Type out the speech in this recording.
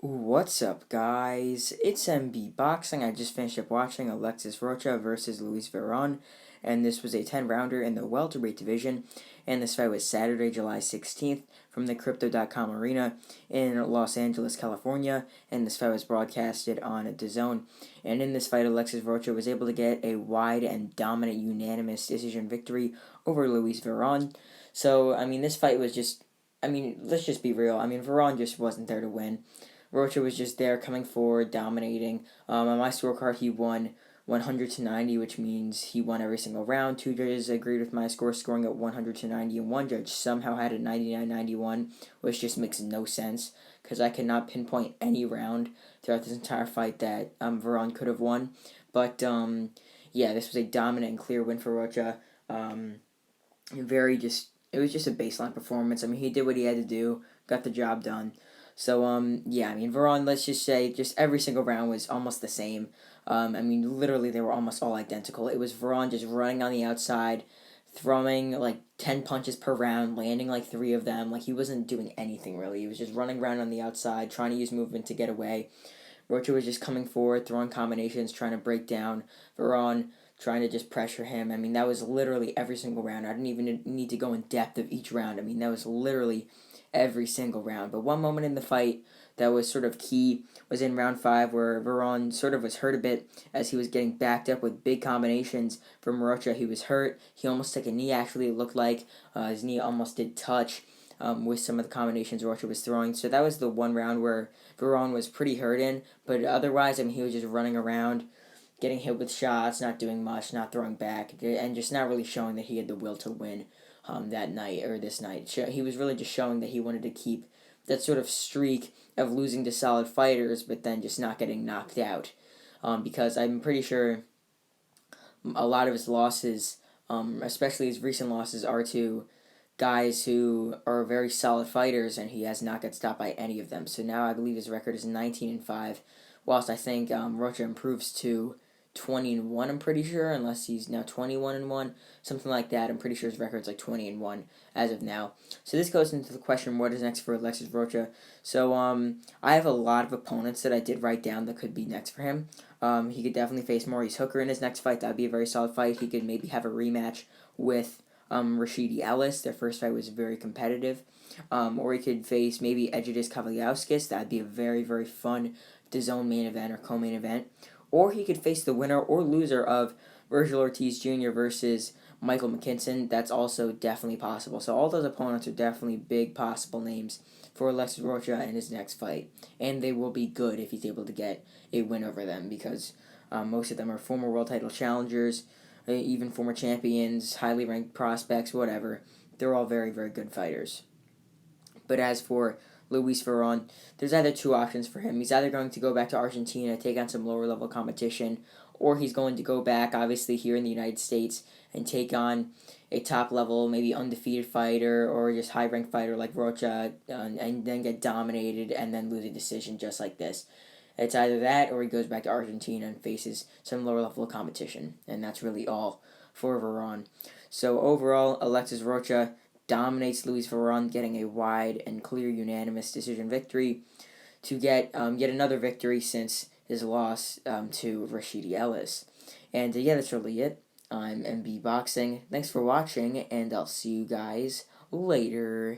What's up, guys? It's MB Boxing. I just finished up watching Alexis Rocha versus Luis Veron, and this was a 10-rounder in the welterweight division, and this fight was Saturday, July 16th from the Crypto.com Arena in Los Angeles, California, and this fight was broadcasted on DAZN. And in this fight, Alexis Rocha was able to get a wide and dominant unanimous decision victory over Luis Veron. So, this fight was just, let's just be real. Veron just wasn't there to win. Rocha was just there, coming forward, dominating. On my scorecard, he won 100-90, which means he won every single round. Two judges agreed with my score, scoring at 100-90, and one judge somehow had it 99-91, which just makes no sense because I cannot pinpoint any round throughout this entire fight that Veron could have won. But yeah, this was a dominant and clear win for Rocha. It was just a baseline performance. He did what he had to do, got the job done. So, yeah, Veron, let's just say, just every single round was almost the same. Literally, they were almost all identical. It was Veron just running on the outside, throwing, 10 punches per round, landing, 3 of them. He wasn't doing anything, really. He was just running around on the outside, trying to use movement to get away. Rocha was just coming forward, throwing combinations, trying to break down Veron, trying to just pressure him. That was literally every single round. I didn't even need to go in depth of each round. That was literally every single round. But one moment in the fight that was sort of key was in round 5, where Veron sort of was hurt a bit as he was getting backed up with big combinations from Rocha. He was hurt. He almost took a knee, actually, it looked like. His knee almost did touch with some of the combinations Rocha was throwing. So that was the one round where Veron was pretty hurt in. But otherwise, he was just running around, getting hit with shots, not doing much, not throwing back, and just not really showing that he had the will to win that night or this night. He was really just showing that he wanted to keep that sort of streak of losing to solid fighters, but then just not getting knocked out. Because I'm pretty sure a lot of his losses, especially his recent losses, are to guys who are very solid fighters, and he has not got stopped by any of them. So now I believe his record is 19-5, whilst I think Rocha improves to 20-1, I'm pretty sure, unless he's now 21-1, something like that. I'm pretty sure his record's 20-1 as of now. So this goes into the question, what is next for Alexis Rocha? So I have a lot of opponents that I did write down that could be next for him. He could definitely face Maurice Hooker in his next fight. That would be a very solid fight. He could maybe have a rematch with Rashidi Ellis. Their first fight was very competitive. Or he could face maybe Edgedis Kavaliauskas. That would be a very, very fun DAZN main event or co-main event. Or he could face the winner or loser of Virgil Ortiz Jr. versus Michael McKinson. That's also definitely possible. So all those opponents are definitely big possible names for Alexis Rocha in his next fight. And they will be good if he's able to get a win over them, because most of them are former world title challengers, even former champions, highly ranked prospects, whatever. They're all very, very good fighters. But as for Luis Veron, there's either two options for him. He's either going to go back to Argentina, take on some lower level competition, or he's going to go back, obviously, here in the United States and take on a top level, maybe undefeated fighter or just high ranked fighter like Rocha, and then get dominated and then lose a decision just like this. It's either that or he goes back to Argentina and faces some lower level competition. And that's really all for Veron. So overall, Alexis Rocha dominates Luis Veron, getting a wide and clear unanimous decision victory to get yet another victory since his loss to Rashidi Ellis. And yeah, that's really it. I'm MB Boxing. Thanks for watching, and I'll see you guys later.